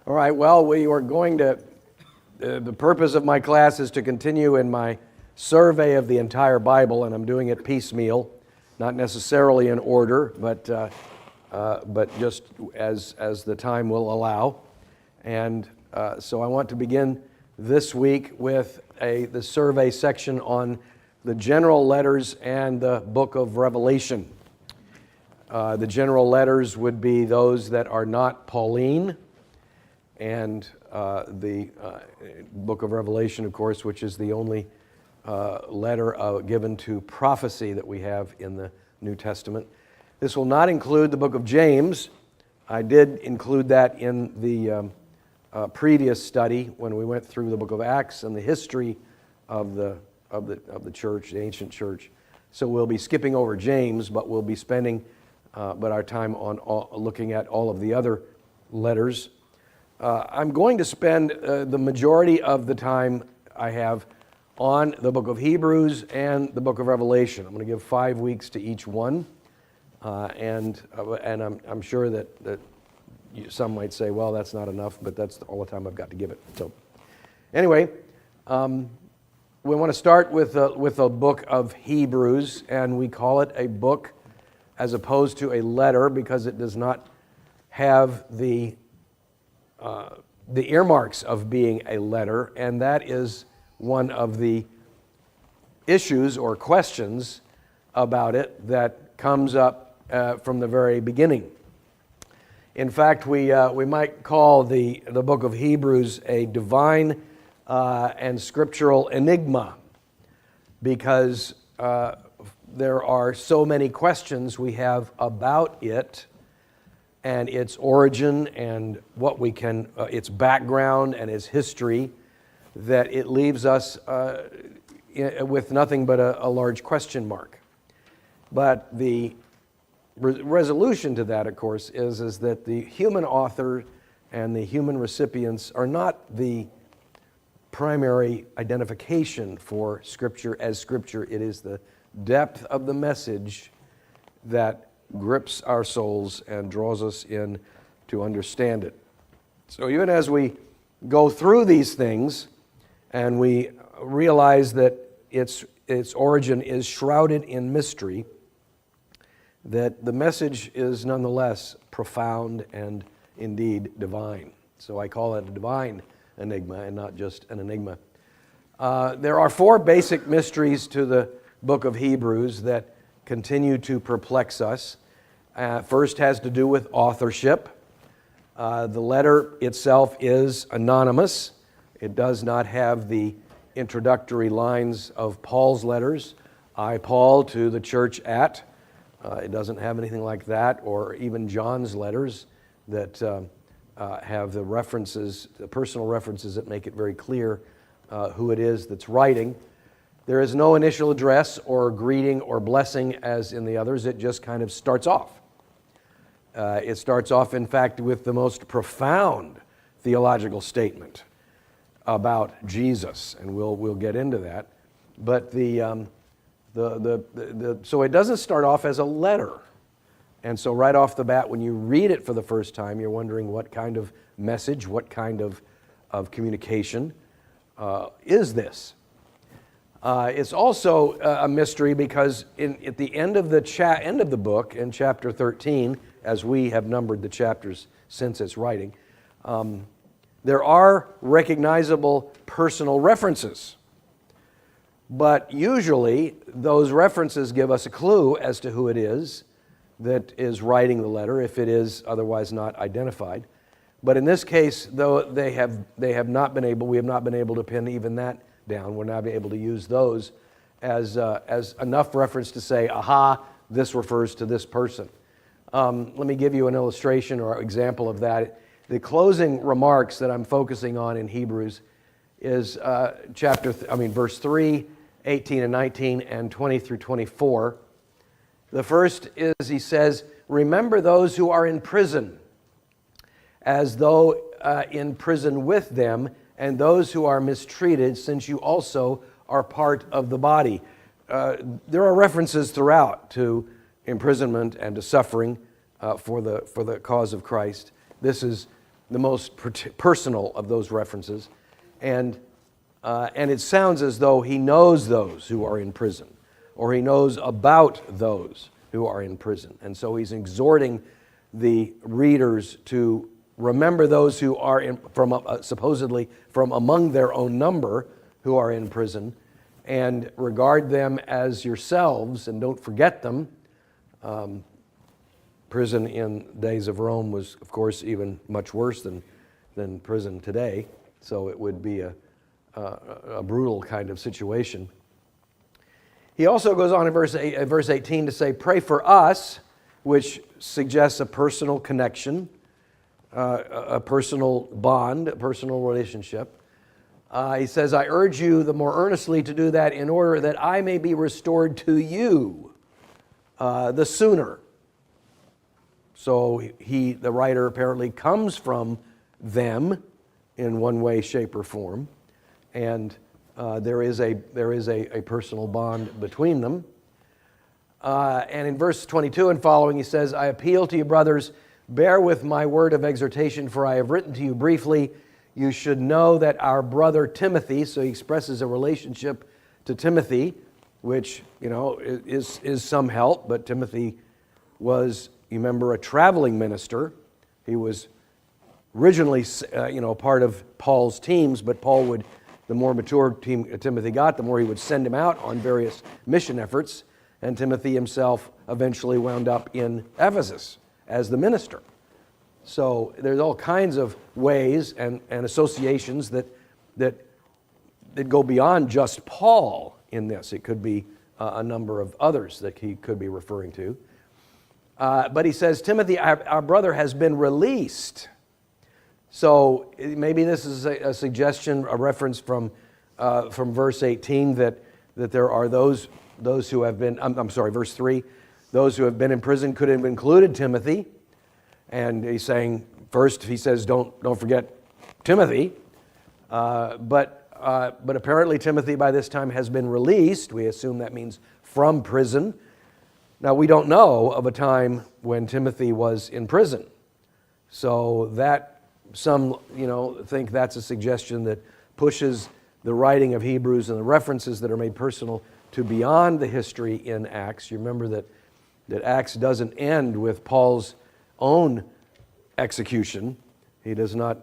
All right, well, we are going to, the purpose of my class is to continue in my survey of the entire Bible, and I'm doing it piecemeal, not necessarily in order, but just as the time will allow. And so I want to begin this week with the survey section on the general letters and the book of Revelation. The general letters would be those that are not Pauline, and the book of Revelation, of course, which is the only letter given to prophecy that we have in the New Testament. This will not include the book of James. I did include that in the previous study when we went through the book of Acts and the history of the church, the ancient church. So we'll be skipping over James, but we'll be spending our time on looking at all of the other letters. I'm going to spend the majority of the time I have on the book of Hebrews and the book of Revelation. I'm going to give 5 weeks to each one, and I'm sure that some might say, well, that's not enough, but that's all the time I've got to give it. So anyway, we want to start with the book of Hebrews, and we call it a book as opposed to a letter because it does not have the earmarks of being a letter, and that is one of the issues or questions about it that comes up from the very beginning. In fact, we might call the book of Hebrews a divine and scriptural enigma because there are so many questions we have about it and its origin and what we can, its background and its history, that it leaves us with nothing but a large question mark. But the resolution to that, of course, is that the human author and the human recipients are not the primary identification for Scripture as Scripture. It is the depth of the message that grips our souls and draws us in to understand it. So even as we go through these things and we realize that its origin is shrouded in mystery, that the message is nonetheless profound and indeed divine. So I call it a divine enigma and not just an enigma. There are 4 basic mysteries to the book of Hebrews that continue to perplex us. First has to do with authorship. The letter itself is anonymous. It does not have the introductory lines of Paul's letters, I, Paul, to the church at. It doesn't have anything like that, or even John's letters that have the references, the personal references that make it very clear who it is that's writing. There is no initial address or greeting or blessing as in the others. It just kind of starts off. It starts off, in fact, with the most profound theological statement about Jesus, and we'll get into that. But so it doesn't start off as a letter, and so right off the bat, when you read it for the first time, you're wondering what kind of message, what kind of communication is this? It's also a mystery because at the end of the book, in chapter 13, as we have numbered the chapters since its writing, there are recognizable personal references. But usually, those references give us a clue as to who it is that is writing the letter, if it is otherwise not identified. But in this case, though we have not been able to pin even that down. We're not able to use those as enough reference to say, aha, this refers to this person. Let me give you an illustration or example of that. The closing remarks that I'm focusing on in Hebrews is verse 3, 18 and 19, and 20 through 24. The first is, he says, remember those who are in prison, as though in prison with them, and those who are mistreated, since you also are part of the body. There are references throughout to imprisonment and to suffering for the cause of Christ. This is the most personal of those references. And it sounds as though he knows those who are in prison, or he knows about those who are in prison. And so he's exhorting the readers to remember those who are supposedly from among their own number who are in prison, and regard them as yourselves, and don't forget them. Prison in days of Rome was, of course, even much worse than prison today, so it would be a brutal kind of situation. He also goes on in verse 18 to say, pray for us, which suggests a personal connection, a personal bond, a personal relationship. He says, I urge you the more earnestly to do that in order that I may be restored to you the sooner. So the writer apparently comes from them in one way, shape, or form, and there is a personal bond between them. And in verse 22 and following, he says, I appeal to you, brothers, bear with my word of exhortation, for I have written to you briefly. You should know that our brother Timothy, so he expresses a relationship to Timothy, which, is some help, but Timothy was, you remember, a traveling minister. He was originally, part of Paul's teams, but Paul would, the more mature Timothy got, the more he would send him out on various mission efforts, and Timothy himself eventually wound up in Ephesus as the minister. So there's all kinds of ways and associations that go beyond just Paul in this. It could be a number of others that he could be referring to. But he says, Timothy, our brother, has been released. So maybe this is a suggestion, a reference from verse 18 that there are those who have been, verse 3, those who have been in prison could have included Timothy. And he's saying, first, he says, don't forget Timothy. But apparently Timothy by this time has been released. We assume that means from prison. Now, we don't know of a time when Timothy was in prison. So that, some, think that's a suggestion that pushes the writing of Hebrews and the references that are made personal to beyond the history in Acts. You remember that Acts doesn't end with Paul's own execution. He does not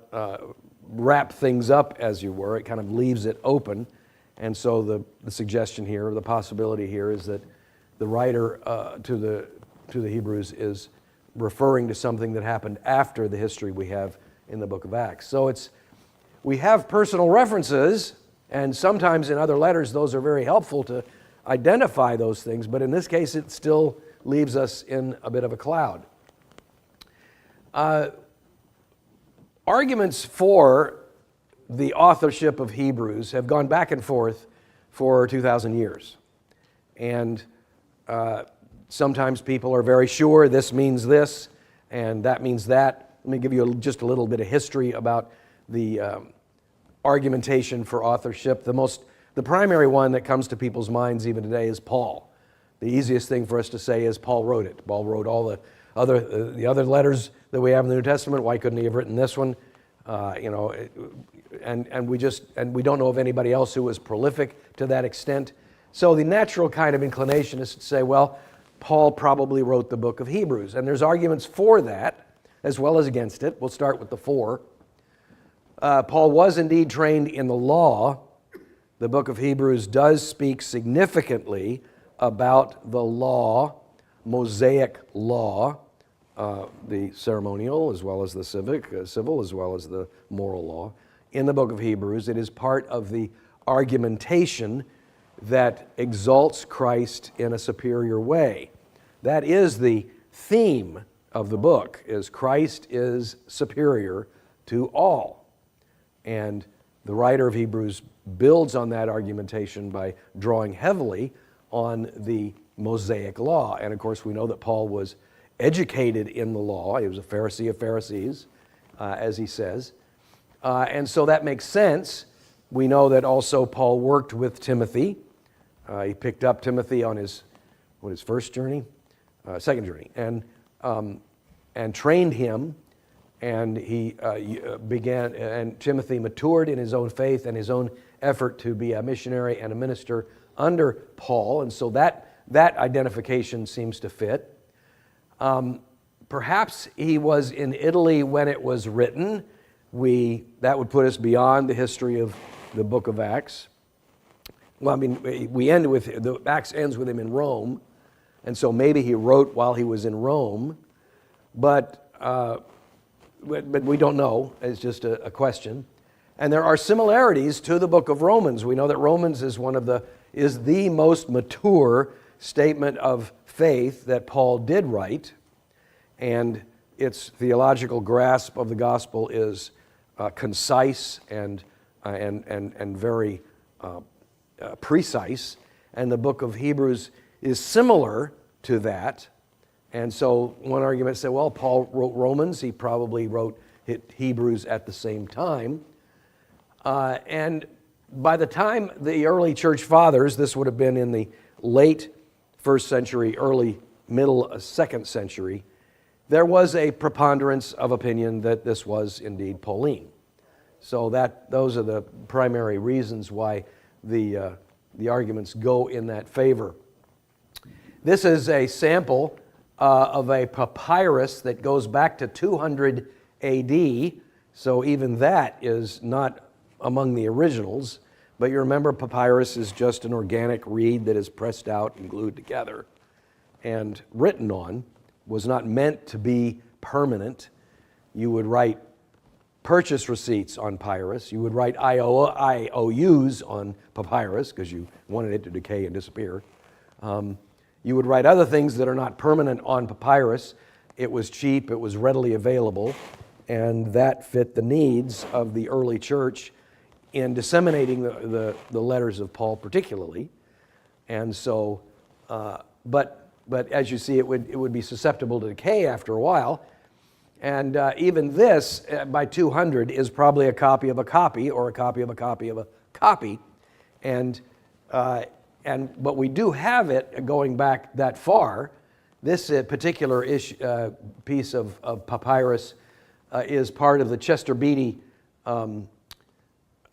wrap things up, as you were. It kind of leaves it open. And so the suggestion here, the possibility here, is that the writer to the Hebrews is referring to something that happened after the history we have in the book of Acts. So we have personal references, and sometimes in other letters those are very helpful to identify those things, but in this case it still leaves us in a bit of a cloud. Arguments for the authorship of Hebrews have gone back and forth for 2,000 years. And sometimes people are very sure this means this and that means that. Let me give you just a little bit of history about the argumentation for authorship. The primary one that comes to people's minds even today is Paul. The easiest thing for us to say is Paul wrote it. Paul wrote all the other letters that we have in the New Testament. Why couldn't he have written this one? And we don't know of anybody else who was prolific to that extent. So the natural kind of inclination is to say, well, Paul probably wrote the book of Hebrews. And there's arguments for that as well as against it. We'll start with the for. Paul was indeed trained in the law. The book of Hebrews does speak significantly about the law, Mosaic law, the ceremonial as well as the civil as well as the moral law. In the book of Hebrews, it is part of the argumentation that exalts Christ in a superior way. That is the theme of the book, is Christ is superior to all. And the writer of Hebrews builds on that argumentation by drawing heavily on the Mosaic law. And of course, we know that Paul was educated in the law. He was a Pharisee of Pharisees, as he says. And so that makes sense. We know that also Paul worked with Timothy. He picked up Timothy on his second journey, and trained him and he began, and Timothy matured in his own faith and his own effort to be a missionary and a minister under Paul, and so that identification seems to fit. Perhaps he was in Italy when it was written. That would put us beyond the history of the book of Acts. Well, I mean, the Acts ends with him in Rome, and so maybe he wrote while he was in Rome, but we don't know. It's just a question. And there are similarities to the book of Romans. We know that Romans is the most mature statement of faith that Paul did write, and its theological grasp of the gospel is concise and very precise. And the book of Hebrews is similar to that. And so one argument said, well, Paul wrote Romans, he probably wrote Hebrews at the same time. And by the time the early church fathers, this would have been in the late 1st century, early middle 2nd century, there was a preponderance of opinion that this was indeed Pauline. So those are the primary reasons why the arguments go in that favor. This is a sample of a papyrus that goes back to 200 AD, so even that is not among the originals, but you remember papyrus is just an organic reed that is pressed out and glued together and written on, was not meant to be permanent. You would write purchase receipts on papyrus, you would write IOUs on papyrus because you wanted it to decay and disappear. You would write other things that are not permanent on papyrus. It was cheap, it was readily available, and that fit the needs of the early church in disseminating the letters of Paul particularly. And so, but as you see, it would be susceptible to decay after a while. And even this, by 200, is probably a copy of a copy, or a copy of a copy of a copy. But we do have it going back that far. This particular piece of papyrus is part of the Chester Beatty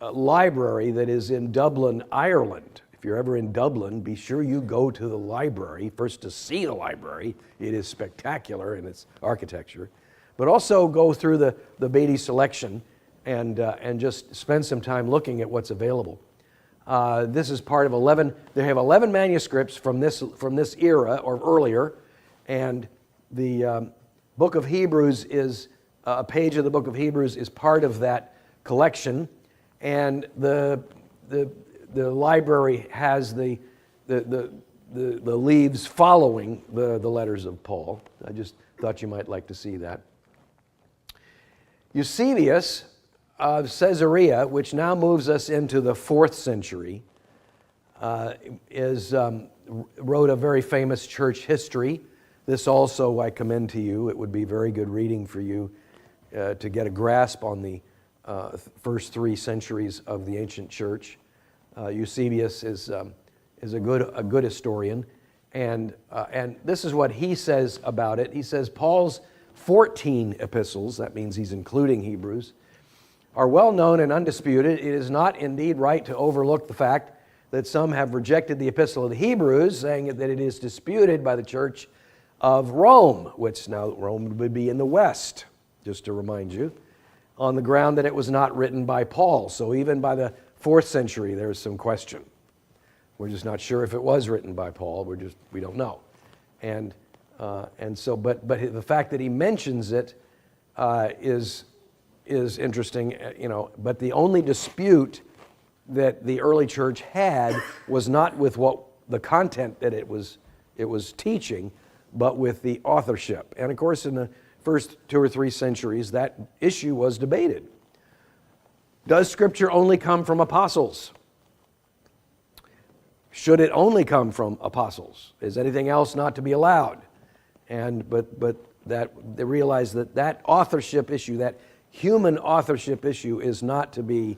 library that is in Dublin, Ireland. If you're ever in Dublin, be sure you go to the library, first to see the library. It is spectacular in its architecture. But also go through the Beatty selection and just spend some time looking at what's available. This is part of 11. They have 11 manuscripts from this era or earlier, and the book of Hebrews is a page of the book of Hebrews is part of that collection, and the library has the leaves following the letters of Paul. I just thought you might like to see that. Eusebius of Caesarea, which now moves us into the 4th century, wrote a very famous church history. This also I commend to you. It would be very good reading for you to get a grasp on the first 3 centuries of the ancient church. Eusebius is a good historian, and this is what he says about it. He says Paul's 14 epistles, that means he's including Hebrews, are well known and undisputed. It is not indeed right to overlook the fact that some have rejected the epistle of the Hebrews, saying that it is disputed by the church of Rome, which now Rome would be in the west, just to remind you, on the ground that it was not written by Paul. So even by the 4th century, there's some question. We're just not sure if it was written by Paul. We don't know. And so, but the fact that he mentions it is interesting, But the only dispute that the early church had was not with what the content that it was teaching, but with the authorship. And of course, in the first 2 or 3 centuries, that issue was debated. Does Scripture only come from apostles? Should it only come from apostles? Is anything else not to be allowed? But that they realize that authorship issue, that human authorship issue, is not to be,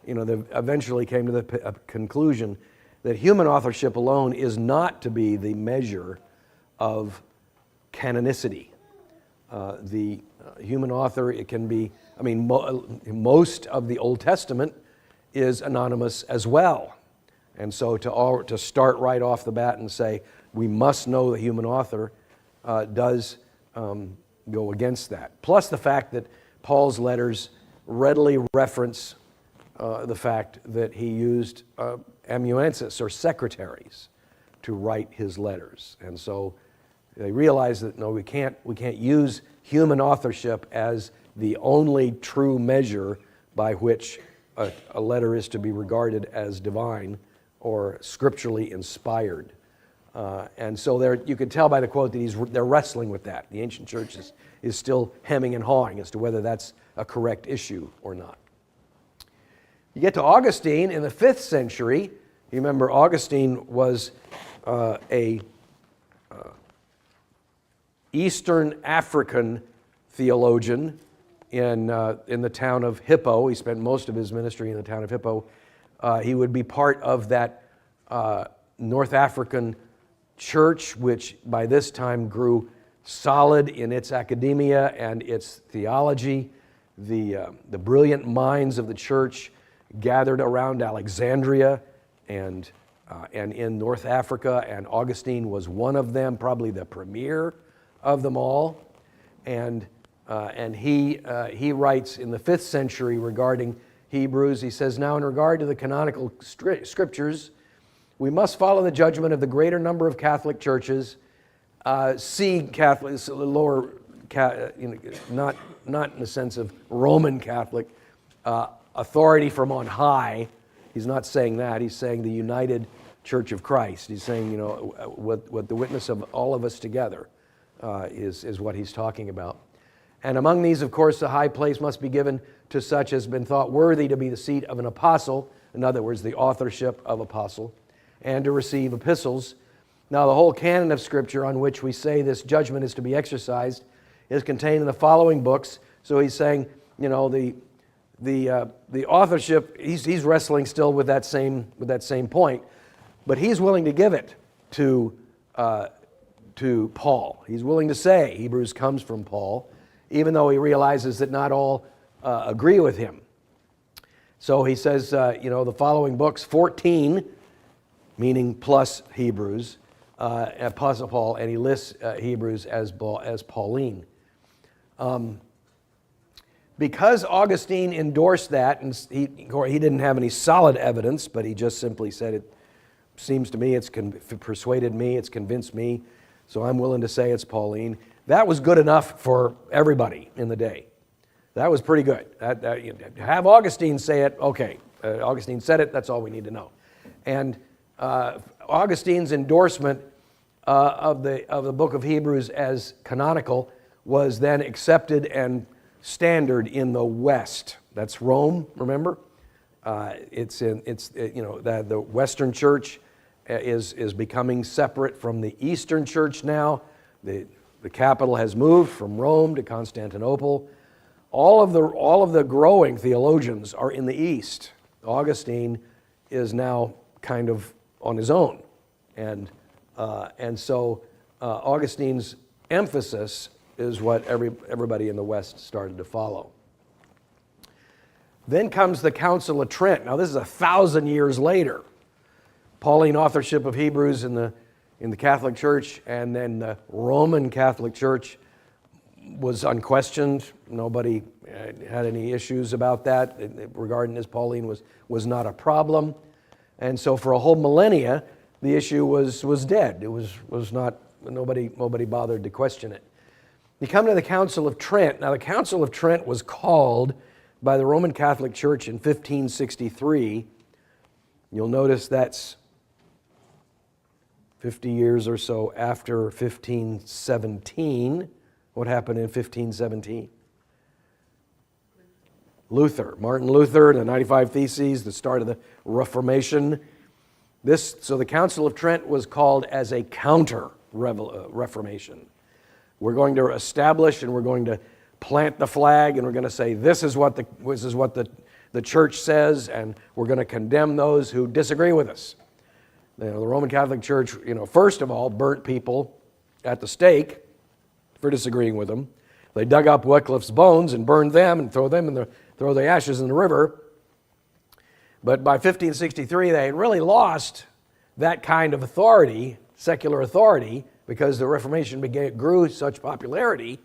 they eventually came to the conclusion that human authorship alone is not to be the measure of canonicity. The human author, it can be, most of the Old Testament is anonymous as well. And so to start right off the bat and say, we must know the human author does go against that. Plus the fact that Paul's letters readily reference the fact that he used amanuensis or secretaries to write his letters. And so they realize that no, we can't use human authorship as the only true measure by which a letter is to be regarded as divine or scripturally inspired. And so you can tell by the quote that they're wrestling with that. The ancient church is still hemming and hawing as to whether that's a correct issue or not. You get to Augustine in the 5th century. You remember Augustine was a Eastern African theologian in the town of Hippo. He spent most of his ministry in the town of Hippo. He would be part of that North African church, which by this time grew solid in its academia and its theology. The brilliant minds of the church gathered around Alexandria and in North Africa, and Augustine was one of them, probably the premier of them all. And he writes in the 5th century regarding Hebrews, he says, "Now in regard to the canonical scriptures, we must follow the judgment of the greater number of Catholic churches, see Catholics, lower, not in the sense of Roman Catholic, authority from on high." He's not saying that. He's saying the united Church of Christ. He's saying, what the witness of all of us together is what he's talking about. And among these, of course, the high place must be given to such as has been thought worthy to be the seat of an apostle, in other words, the authorship of apostle, and to receive epistles. Now, the whole canon of Scripture on which we say this judgment is to be exercised is contained in the following books. So he's saying, the authorship, he's wrestling still with that same point, but he's willing to give it to Paul. He's willing to say Hebrews comes from Paul, even though he realizes that not all agree with him. So he says, the following books, 14, meaning plus Hebrews, Apostle Paul, and he lists Hebrews as Pauline. Because Augustine endorsed that, and he didn't have any solid evidence, but he just simply said, it seems to me, it's persuaded me, it's convinced me, so I'm willing to say it's Pauline. That was good enough for everybody in the day. That was pretty good. Have Augustine say it, okay. Augustine said it, that's all we need to know. And Augustine's endorsement of the book of Hebrews as canonical was then accepted and standard in the West. That's Rome, remember? The Western Church is becoming separate from the Eastern Church now. The capital has moved from Rome to Constantinople. All of the growing theologians are in the East. Augustine is now kind of on his own, and so Augustine's emphasis is what everybody in the West started to follow. Then comes the Council of Trent. Now this is 1,000 years later. Pauline authorship of Hebrews in the Catholic Church, and then the Roman Catholic Church was unquestioned. Nobody had any issues about that. Regarding as Pauline was not a problem. And so for a whole millennia, the issue was dead. It was not, nobody bothered to question it. You come to the Council of Trent. Now the Council of Trent was called by the Roman Catholic Church in 1563. You'll notice that's 50 years or so after 1517. What happened in 1517? Martin Luther, the 95 Theses, the start of the Reformation. So the Council of Trent was called as a counter-Reformation. We're going to establish and we're going to plant the flag and we're going to say this is what the church says, and we're going to condemn those who disagree with us. The Roman Catholic Church, first of all, burnt people at the stake for disagreeing with them. They dug up Wycliffe's bones and burned them and throw the ashes in the river. But by 1563, they had really lost that kind of authority, secular authority, because the Reformation grew such popularity.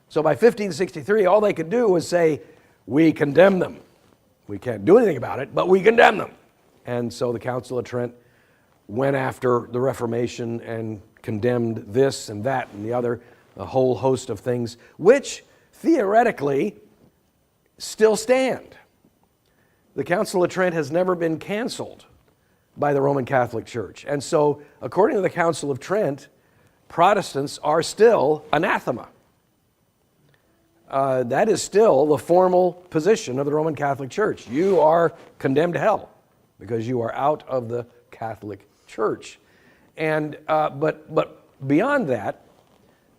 So by 1563, all they could do was say, we condemn them. We can't do anything about it, but we condemn them. And so the Council of Trent went after the Reformation and condemned this and that and the other, a whole host of things, which theoretically still stand. The Council of Trent has never been canceled by the Roman Catholic Church. And so, according to the Council of Trent, Protestants are still anathema. That is still the formal position of the Roman Catholic Church. You are condemned to hell because you are out of the Catholic Church. And but beyond that,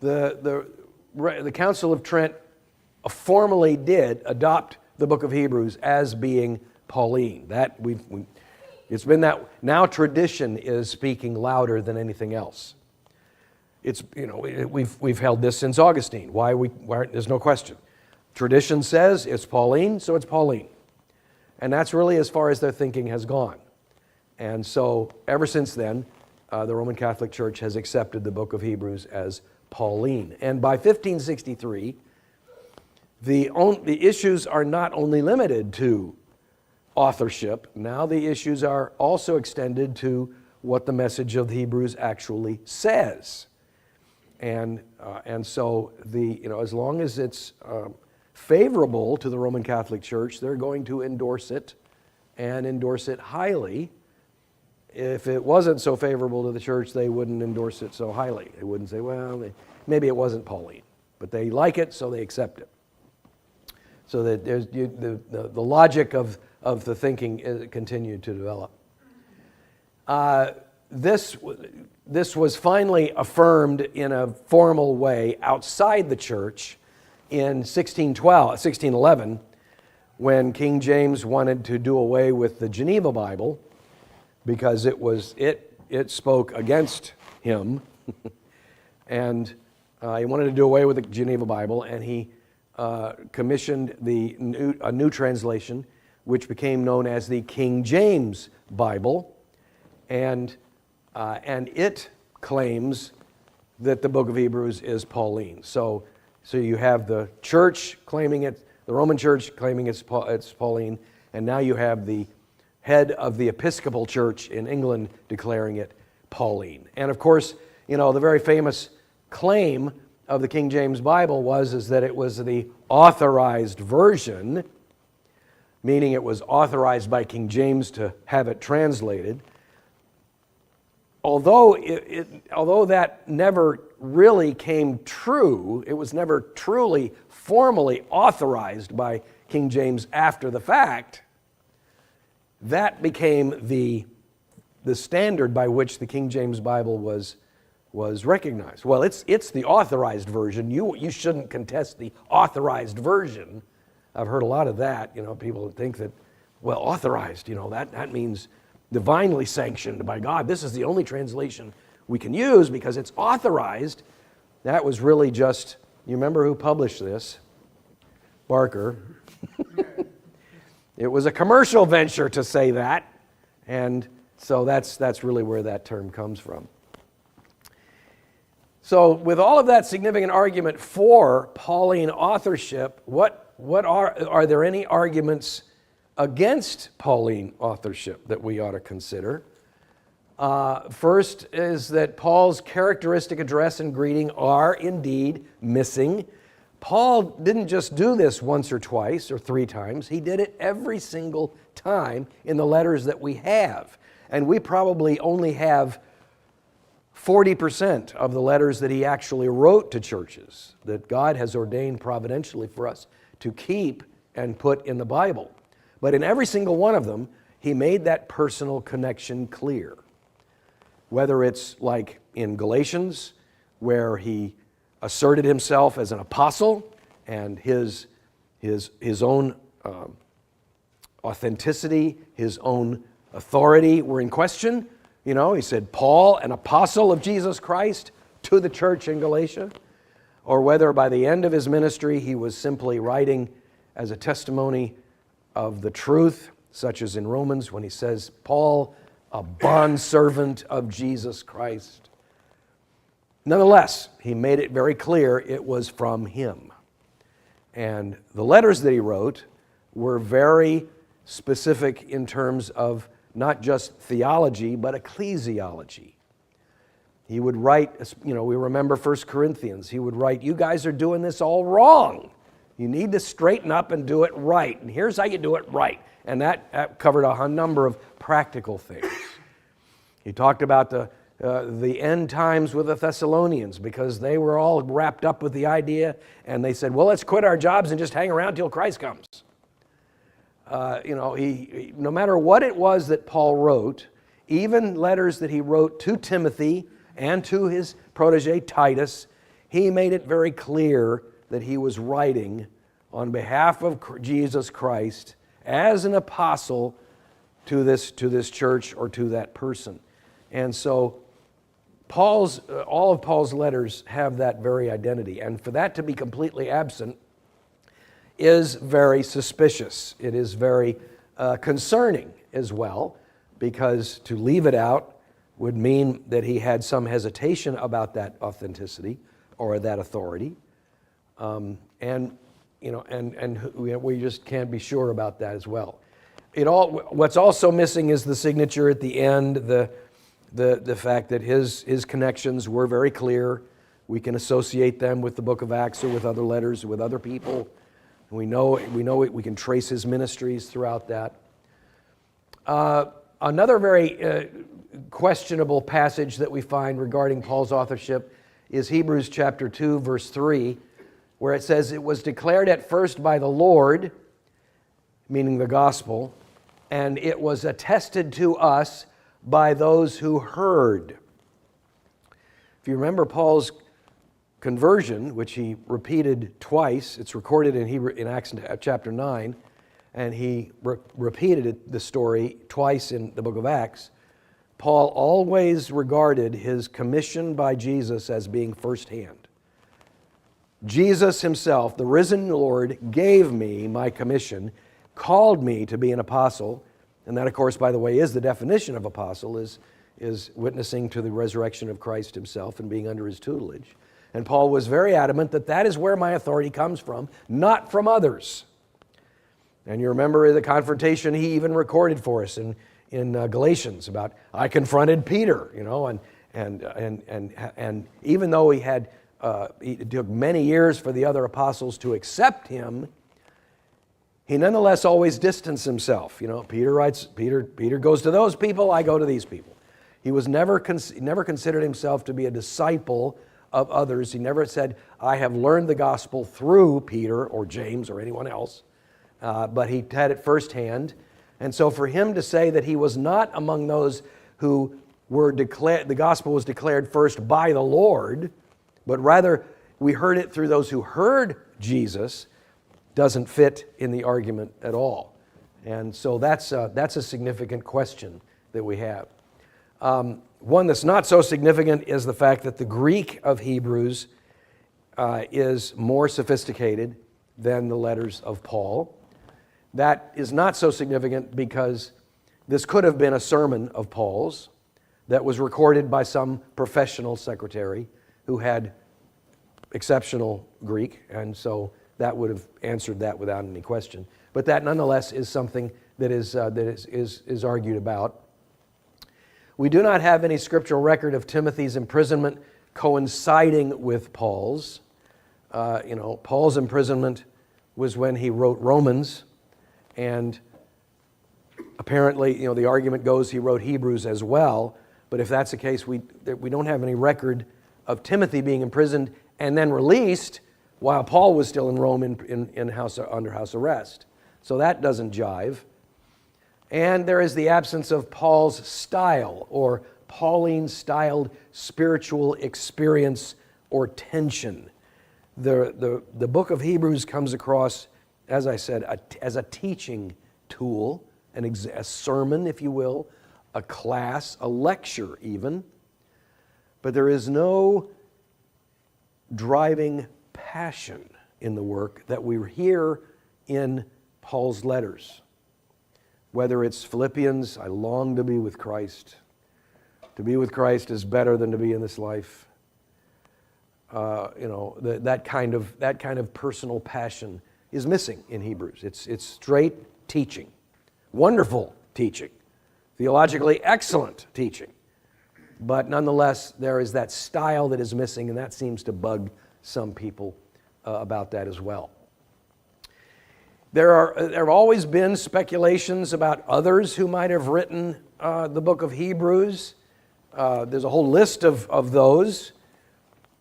the Council of Trent formally did adopt the book of Hebrews as being Pauline. It's been that. Now tradition is speaking louder than anything else. It's, we've held this since Augustine. Why there's no question. Tradition says it's Pauline, so it's Pauline. And that's really as far as their thinking has gone. And so ever since then, the Roman Catholic Church has accepted the book of Hebrews as Pauline. And by 1563, the issues are not only limited to authorship, now the issues are also extended to what the message of the Hebrews actually says. And so as long as it's favorable to the Roman Catholic Church, they're going to endorse it and endorse it highly. If it wasn't so favorable to the church, they wouldn't endorse it so highly. They wouldn't say, well, maybe it wasn't Pauline, but they like it, so they accept it. So that there's the logic of the thinking continued to develop. This was finally affirmed in a formal way outside the church in 1611, when King James wanted to do away with the Geneva Bible because it spoke against him, and he wanted to do away with the Geneva Bible, and he commissioned a new translation, which became known as the King James Bible, and it claims that the book of Hebrews is Pauline. So you have the church claiming it, the Roman Church claiming it's Pauline, and now you have the head of the Episcopal Church in England declaring it Pauline. And of course, the very famous claim of the King James Bible is that it was the authorized version, meaning it was authorized by King James to have it translated. Although that never really came true, it was never truly formally authorized by King James after the fact, that became the standard by which the King James Bible was recognized. Well, it's the authorized version. You shouldn't contest the authorized version. I've heard a lot of that. People think that, well, authorized, that means divinely sanctioned by God. This is the only translation we can use because it's authorized. That was really just, you remember who published this? Barker. It was a commercial venture to say that, and so that's really where that term comes from. So with all of that significant argument for Pauline authorship, what are there any arguments against Pauline authorship that we ought to consider? First is that Paul's characteristic address and greeting are indeed missing. Paul didn't just do this once or twice or three times. He did it every single time in the letters that we have. And we probably only have 40% of the letters that he actually wrote to churches that God has ordained providentially for us to keep and put in the Bible. But in every single one of them, he made that personal connection clear. Whether it's like in Galatians, where he asserted himself as an apostle and his own authenticity, his own authority were in question. He said, Paul, an apostle of Jesus Christ, to the church in Galatia. or whether by the end of his ministry he was simply writing as a testimony of the truth, such as in Romans when he says, Paul, a bondservant of Jesus Christ. Nonetheless, he made it very clear it was from him. And the letters that he wrote were very specific in terms of not just theology, but ecclesiology. He would write, we remember 1 Corinthians, he would write, you guys are doing this all wrong. You need to straighten up and do it right. And here's how you do it right. And that covered a number of practical things. He talked about the end times with the Thessalonians because they were all wrapped up with the idea, and they said, well, let's quit our jobs and just hang around till Christ comes. No matter what it was that Paul wrote, even letters that he wrote to Timothy and to his protege Titus, he made it very clear that he was writing on behalf of Jesus Christ as an apostle to this church or to that person. And so all of Paul's letters have that very identity. And for that to be completely absent is very suspicious. It is very concerning as well, because to leave it out would mean that he had some hesitation about that authenticity or that authority. And we just can't be sure about that as well. What's also missing is the signature at the end, the fact that his connections were very clear. We can associate them with the book of Acts or with other letters, with other people. We know it, we can trace his ministries throughout that. Another very questionable passage that we find regarding Paul's authorship is Hebrews chapter 2, verse 3, where it says, it was declared at first by the Lord, meaning the gospel, and it was attested to us by those who heard. If you remember Paul's conversion, which he repeated twice, it's recorded in Acts chapter 9, and he repeated the story twice in the book of Acts. Paul always regarded his commission by Jesus as being firsthand. Jesus himself, the risen Lord, gave me my commission, called me to be an apostle, and that, of course, by the way, is the definition of apostle, is witnessing to the resurrection of Christ himself and being under his tutelage. And Paul was very adamant that that is where my authority comes from, not from others. And you remember the confrontation he even recorded for us in Galatians about, I confronted Peter, and even though it took many years for the other apostles to accept him, he nonetheless always distanced himself. Peter writes, Peter goes to those people, I go to these people. He was never considered himself to be a disciple of others. He never said, I have learned the gospel through Peter or James or anyone else, but he had it firsthand. And so for him to say that he was not among those who were declared, the gospel was declared first by the Lord, but rather we heard it through those who heard Jesus, doesn't fit in the argument at all. And so that's a significant question that we have. One that's not so significant is the fact that the Greek of Hebrews is more sophisticated than the letters of Paul. That is not so significant because this could have been a sermon of Paul's that was recorded by some professional secretary who had exceptional Greek, and so that would have answered that without any question. But that nonetheless is something that is argued about. We do not have any scriptural record of Timothy's imprisonment coinciding with Paul's. Paul's imprisonment was when he wrote Romans, and apparently, the argument goes he wrote Hebrews as well. But if that's the case, we don't have any record of Timothy being imprisoned and then released while Paul was still in Rome under house arrest. So that doesn't jive. And there is the absence of Paul's style or Pauline-styled spiritual experience or tension. The book of Hebrews comes across, as I said, as a teaching tool, a sermon, if you will, a class, a lecture even. But there is no driving passion in the work that we hear in Paul's letters. Whether it's Philippians, I long to be with Christ. To be with Christ is better than to be in this life. That kind of personal passion is missing in Hebrews. It's straight teaching, wonderful teaching, theologically excellent teaching. But nonetheless, there is that style that is missing, and that seems to bug some people about that as well. There have always been speculations about others who might have written the book of Hebrews. There's a whole list of those.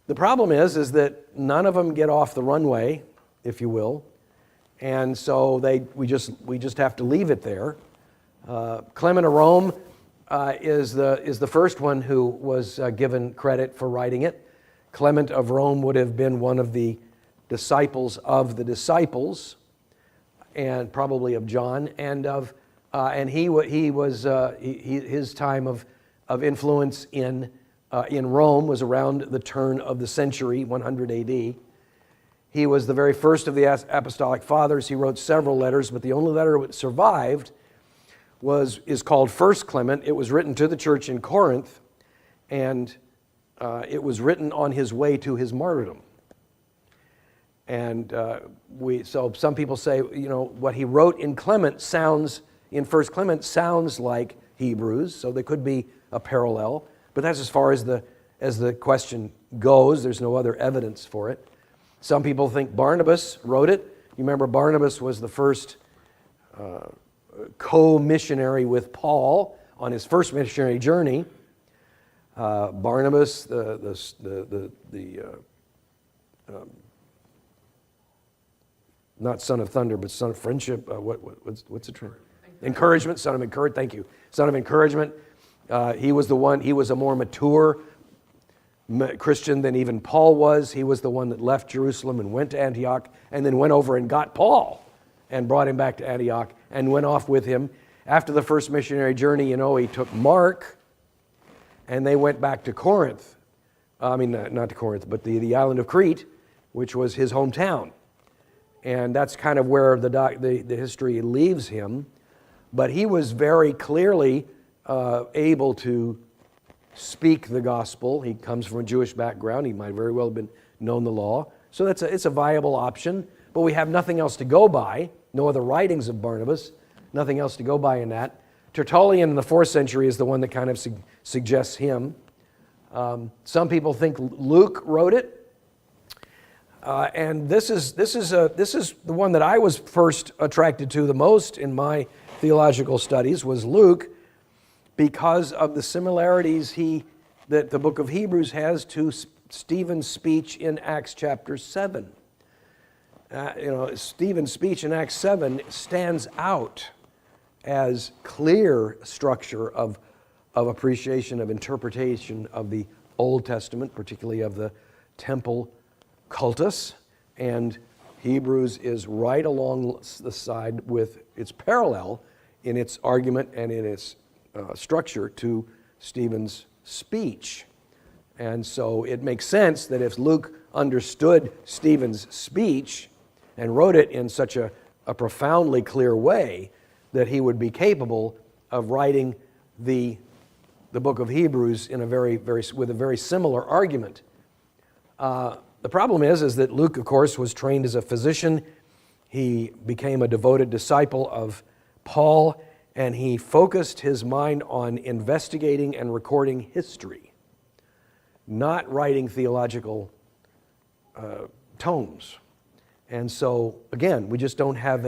The problem is that none of them get off the runway, if you will, and so we just have to leave it there. Clement of Rome is the first one who was given credit for writing it. Clement of Rome would have been one of the disciples of the disciples, and probably of John, and his time of influence in Rome was around the turn of the century, 100 A.D. He was the very first of the apostolic fathers. He wrote several letters, but the only letter that survived is called First Clement. It was written to the church in Corinth, and it was written on his way to his martyrdom. And so some people say, what he wrote in First Clement sounds like Hebrews, so there could be a parallel. But that's as far as the question goes. There's no other evidence for it. Some people think Barnabas wrote it. You remember Barnabas was the first co-missionary with Paul on his first missionary journey. Barnabas, not son of thunder, but son of friendship. What's the term? Encouragement, son of encouragement. Thank you. Son of encouragement. He was a more mature Christian than even Paul was. He was the one that left Jerusalem and went to Antioch, and then went over and got Paul and brought him back to Antioch and went off with him. After the first missionary journey, he took Mark, and they went back to Corinth. Not to Corinth, but the island of Crete, which was his hometown. And that's kind of where the history leaves him. But he was very clearly able to speak the gospel. He comes from a Jewish background. He might very well have known the law. So it's a viable option. But we have nothing else to go by. No other writings of Barnabas. Nothing else to go by in that. Tertullian in the 4th century is the one that kind of suggests him. Some people think Luke wrote it. And this is the one that I was first attracted to the most in my theological studies, was Luke, because of the similarities that the book of Hebrews has to Stephen's speech in Acts chapter 7. Stephen's speech in Acts 7 stands out as clear structure of appreciation, of interpretation of the Old Testament, particularly of the temple cultus, and Hebrews is right along the side with its parallel in its argument and in its structure to Stephen's speech. And so it makes sense that if Luke understood Stephen's speech and wrote it in such a profoundly clear way, that he would be capable of writing the book of Hebrews in with a very similar argument. The problem is that Luke, of course, was trained as a physician. He became a devoted disciple of Paul, and he focused his mind on investigating and recording history, not writing theological tomes. And so, again, we just don't have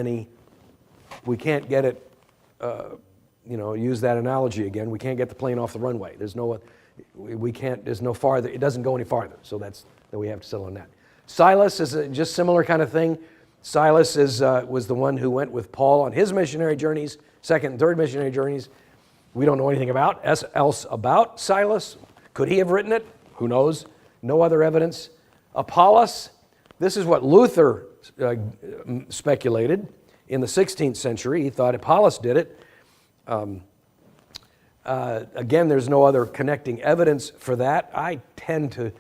we can't get it, use that analogy again. We can't get the plane off the runway. There's no farther, it doesn't go any farther. So that we have to settle on that. Silas is a just similar kind of thing. Silas was the one who went with Paul on his missionary journeys, second and third missionary journeys. We don't know anything else about Silas. Could he have written it? Who knows? No other evidence. Apollos, this is what Luther speculated in the 16th century. He thought Apollos did it. Again, there's no other connecting evidence for that. I tend to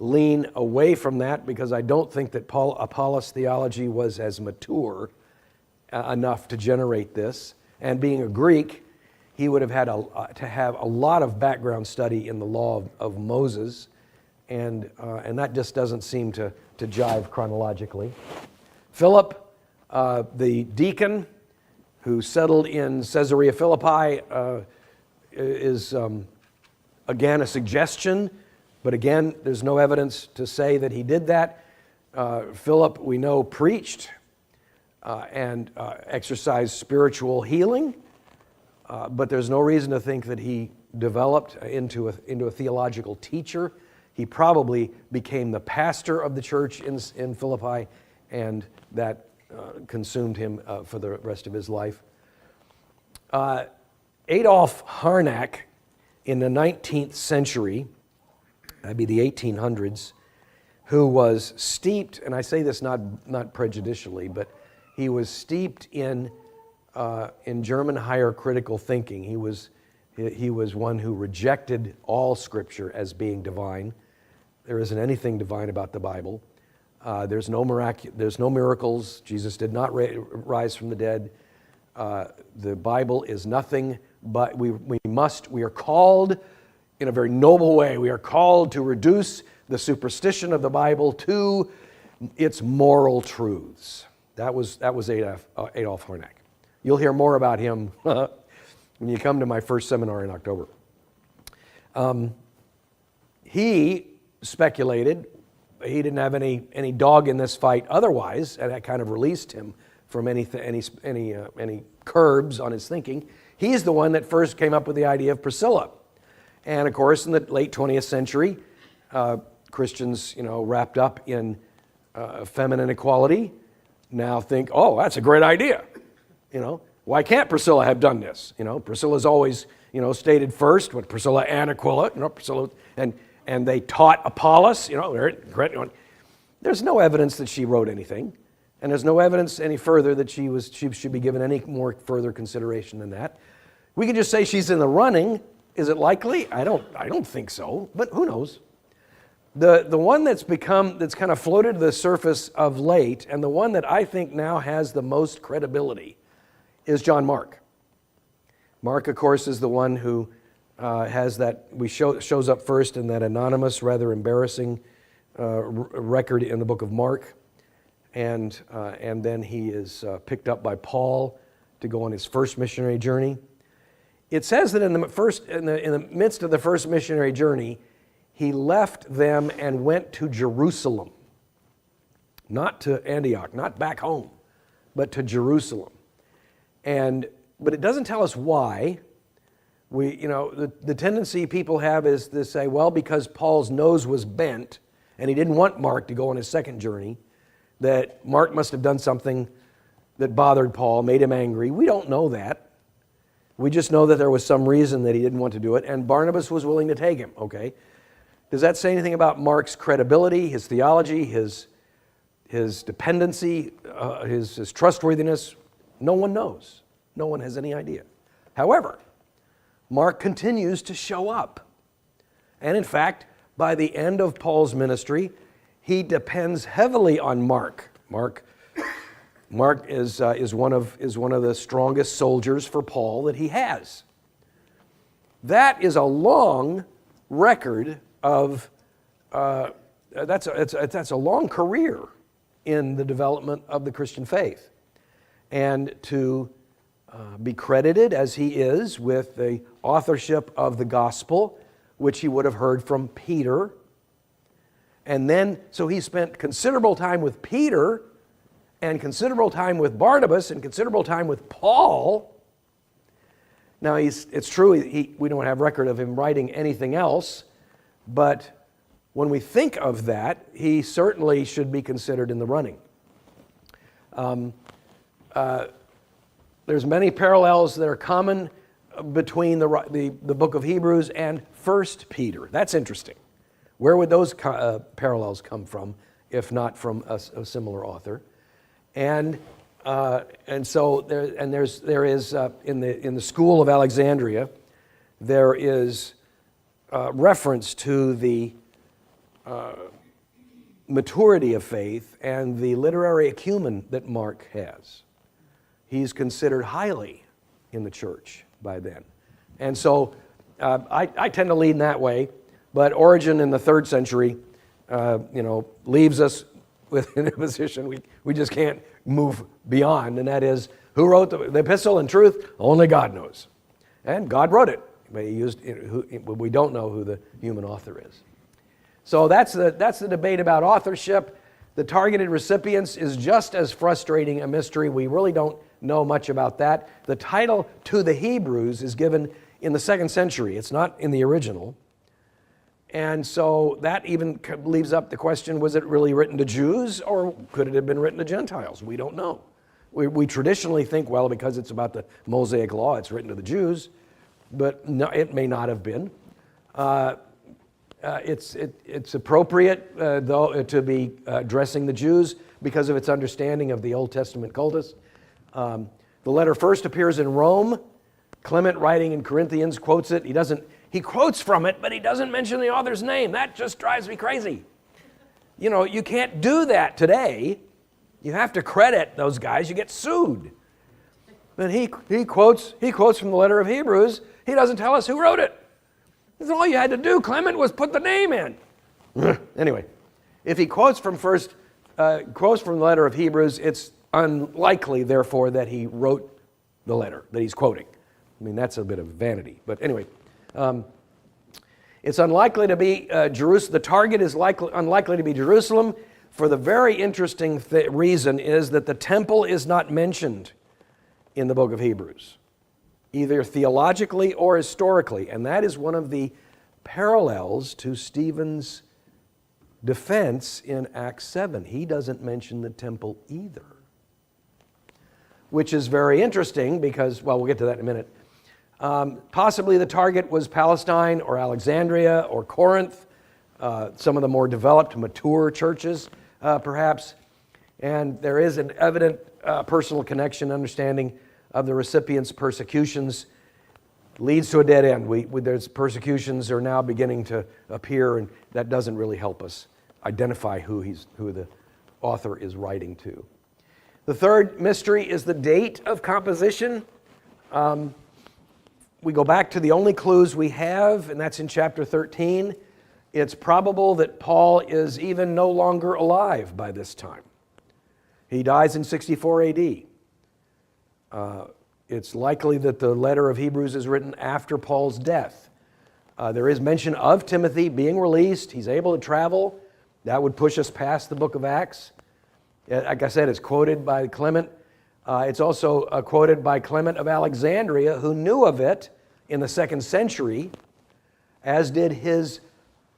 lean away from that because I don't think that Apollos theology was as mature enough to generate this. And being a Greek, he would have had to have a lot of background study in the law of Moses, and that just doesn't seem to jive chronologically. Philip, the deacon who settled in Caesarea Philippi, is again a suggestion, but again, there's no evidence to say that he did that. Philip, we know, preached and exercised spiritual healing, but there's no reason to think that he developed into a theological teacher. He probably became the pastor of the church in Philippi, and that consumed him for the rest of his life. Adolf Harnack in the 19th century, that'd be the 1800s, who was steeped, and I say this not prejudicially, but he was steeped in German higher critical thinking. He was one who rejected all Scripture as being divine. There isn't anything divine about the Bible. There's no miracles. Jesus did not rise from the dead. The Bible is nothing but we are called in a very noble way. We are called to reduce the superstition of the Bible to its moral truths. That was Adolf Harnack. You'll hear more about him when you come to my first seminar in October. He speculated, he didn't have any dog in this fight otherwise, and that kind of released him from any curbs on his thinking. He's the one that first came up with the idea of Priscilla. And of course, in the late 20th century, Christians, wrapped up in feminine equality, now think, oh, that's a great idea. Why can't Priscilla have done this? Priscilla's always, stated first, with Priscilla and Aquila, Priscilla, and they taught Apollos, there's no evidence that she wrote anything, and there's no evidence any further that she should be given any more further consideration than that. We can just say she's in the running. Is it likely? I don't think so, but who knows? The one that's kind of floated to the surface of late, and the one that I think now has the most credibility, is John Mark. Mark, of course, is the one who has that, shows up first in that anonymous, rather embarrassing record in the book of Mark, and then he is picked up by Paul to go on his first missionary journey. It says that in the midst of the first missionary journey, he left them and went to Jerusalem, not to Antioch, not back home, but to Jerusalem. But it doesn't tell us why. The tendency people have is to say, well, because Paul's nose was bent and he didn't want Mark to go on his second journey, that Mark must have done something that bothered Paul, made him angry. We don't know that. We just know that there was some reason that he didn't want to do it, and Barnabas was willing to take him, okay? Does that say anything about Mark's credibility, his theology, his dependency, his trustworthiness? No one knows. No one has any idea. However, Mark continues to show up. And in fact, by the end of Paul's ministry, he depends heavily on Mark. Mark is one of the strongest soldiers for Paul that he has. That is a long record of that's a long career in the development of the Christian faith, and to be credited as he is with the authorship of the gospel, which he would have heard from Peter, and then so he spent considerable time with Peter, and considerable time with Barnabas, and considerable time with Paul. Now, it's true, we don't have record of him writing anything else, but when we think of that, he certainly should be considered in the running. There's many parallels that are common between the book of Hebrews and 1 Peter. That's interesting. Where would those parallels come from, if not from a similar author? And so there is in the school of Alexandria, there is reference to the maturity of faith and the literary acumen that Mark has. He's considered highly in the church by then. And so I tend to lean that way, but Origen in the 3rd century, leaves us in a position we just can't move beyond, and that is, who wrote the epistle? In truth, only God knows. And God wrote it, but we don't know who the human author is. So that's the debate about authorship. The targeted recipients is just as frustrating a mystery. We really don't know much about that. The title to the Hebrews is given in the 2nd century. It's not in the original. And so that even leaves up the question, was it really written to Jews or could it have been written to Gentiles? We don't know. We traditionally think, well, because it's about the Mosaic Law, it's written to the Jews, but no, it may not have been. It's appropriate, though, to be addressing the Jews because of its understanding of the Old Testament cultus. The letter first appears in Rome. Clement, writing in Corinthians, quotes it. He quotes from it, but he doesn't mention the author's name. That just drives me crazy. You can't do that today. You have to credit those guys. You get sued. But he quotes from the letter of Hebrews. He doesn't tell us who wrote it. That's all you had to do, Clement, was put the name in. Anyway, if he quotes from the letter of Hebrews, it's unlikely, therefore, that he wrote the letter that he's quoting. I mean, that's a bit of vanity. But anyway, it's unlikely to be Jerusalem. The target is unlikely to be Jerusalem for the very interesting reason is that the temple is not mentioned in the book of Hebrews, either theologically or historically. And that is one of the parallels to Stephen's defense in Acts 7. He doesn't mention the temple either, which is very interesting because, well, we'll get to that in a minute. Possibly the target was Palestine or Alexandria or Corinth, some of the more developed, mature churches, perhaps. And there is an evident personal connection, understanding of the recipient's persecutions leads to a dead end. There's persecutions are now beginning to appear, and that doesn't really help us identify who the author is writing to. The third mystery is the date of composition. We go back to the only clues we have, and that's in chapter 13. It's probable that Paul is even no longer alive by this time. He dies in 64 AD. It's likely that the letter of Hebrews is written after Paul's death. There is mention of Timothy being released. He's able to travel. That would push us past the book of Acts. Like I said, it's quoted by Clement. It's also quoted by Clement of Alexandria, who knew of it in the 2nd century, as did his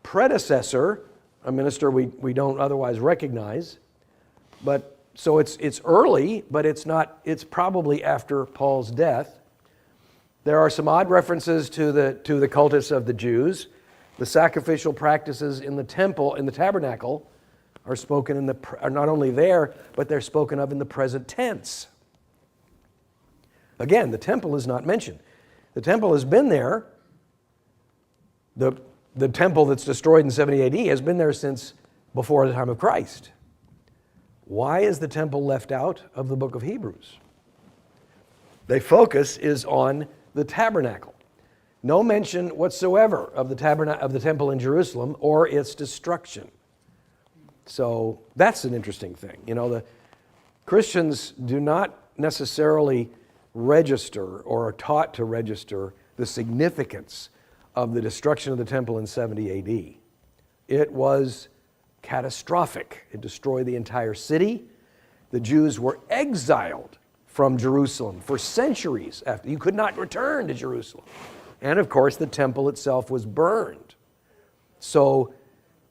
predecessor, a minister we don't otherwise recognize. But so it's early, but it's probably after Paul's death. There are some odd references to the cultus of the Jews. The sacrificial practices in the temple, in the tabernacle, are spoken are not only there, but they're spoken of in the present tense. Again, the temple is not mentioned. The temple has been there. The temple that's destroyed in 70 AD has been there since before the time of Christ. Why is the temple left out of the book of Hebrews? The focus is on the tabernacle. No mention whatsoever of the temple in Jerusalem or its destruction. So that's an interesting thing. The Christians do not necessarily register or are taught to register the significance of the destruction of the temple in 70 AD. It was catastrophic. It destroyed the entire city. The Jews were exiled from Jerusalem for centuries after. You could not return to Jerusalem. And of course, the temple itself was burned. So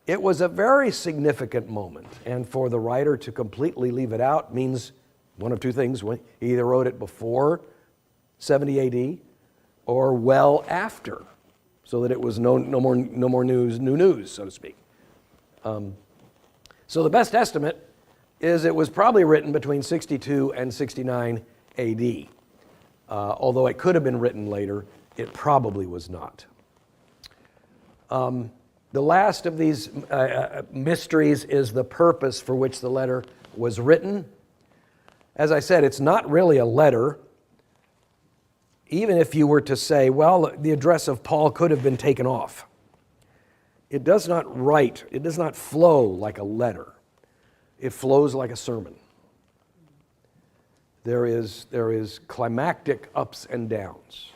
it was a very significant moment. And for the writer to completely leave it out means one of two things. He either wrote it before 70 AD or well after, so that it was no more new news, so to speak. So the best estimate is it was probably written between 62 and 69 AD. Although it could have been written later, it probably was not. The last of these mysteries is the purpose for which the letter was written. As I said, it's not really a letter. Even if you were to say, well, the address of Paul could have been taken off. It does not write, it does not flow like a letter. It flows like a sermon. There is climactic ups and downs.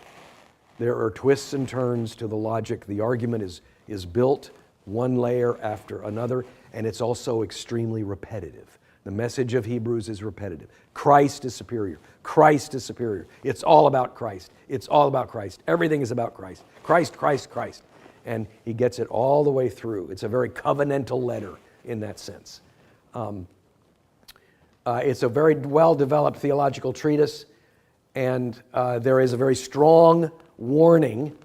There are twists and turns to the logic. The argument is built one layer after another, and it's also extremely repetitive. The message of Hebrews is repetitive. Christ is superior. Christ is superior. It's all about Christ. It's all about Christ. Everything is about Christ. Christ, Christ, Christ. And he gets it all the way through. It's a very covenantal letter in that sense. It's a very well-developed theological treatise, and there is a very strong warning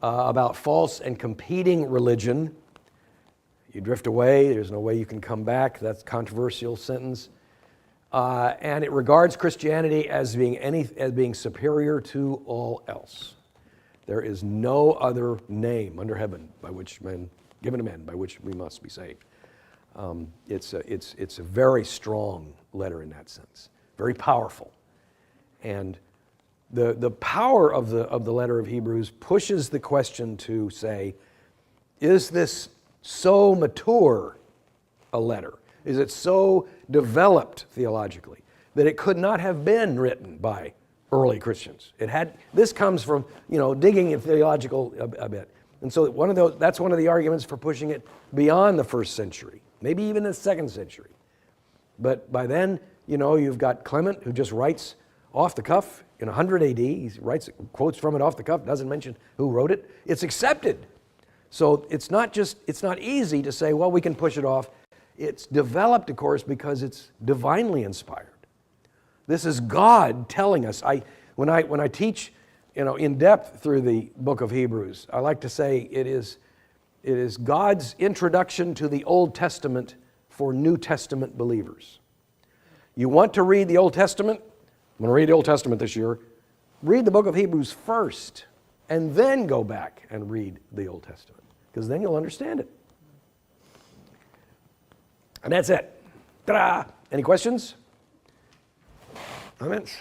about false and competing religion. You drift away, there's no way you can come back. That's a controversial sentence. And it regards Christianity as being superior to all else. There is no other name under heaven by which given to men by which we must be saved. It's a very strong letter in that sense, very powerful. And the power of the letter of Hebrews pushes the question to say, is this so mature a letter? Is it so developed theologically that it could not have been written by early Christians? This comes from, digging in theological a bit. And so that's one of the arguments for pushing it beyond the first century, maybe even the second century. But by then, you've got Clement, who just writes off the cuff in 100 AD. He quotes from it off the cuff, doesn't mention who wrote it. It's accepted. So it's not easy to say, well, we can push it off. It's developed, of course, because it's divinely inspired. This is God telling us. When I teach, in depth through the book of Hebrews, I like to say it is God's introduction to the Old Testament for New Testament believers. You want to read the Old Testament? I'm going to read the Old Testament this year. Read the book of Hebrews first, and then go back and read the Old Testament, because then you'll understand it. And that's it. Ta-da! Any questions? Comments?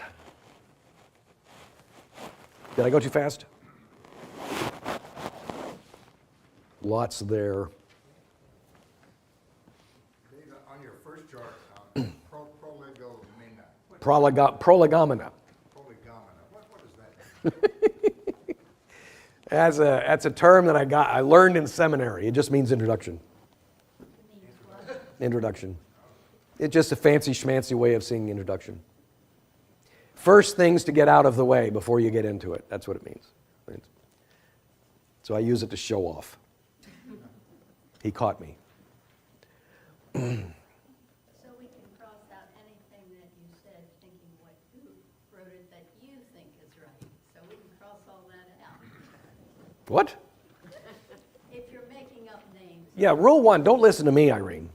Did I go too fast? Lots there. On your first chart, Prolegomena. Prolegomena. What is that? That's a term that I learned in seminary. It just means introduction. Introduction. It's just a fancy schmancy way of saying introduction. First things to get out of the way before you get into it. That's what it means. So I use it to show off. He caught me. So we can cross out anything that you said, thinking who wrote it that you think is right. So we can cross all that out. What? If you're making up names. Yeah, rule one, don't listen to me, Irene.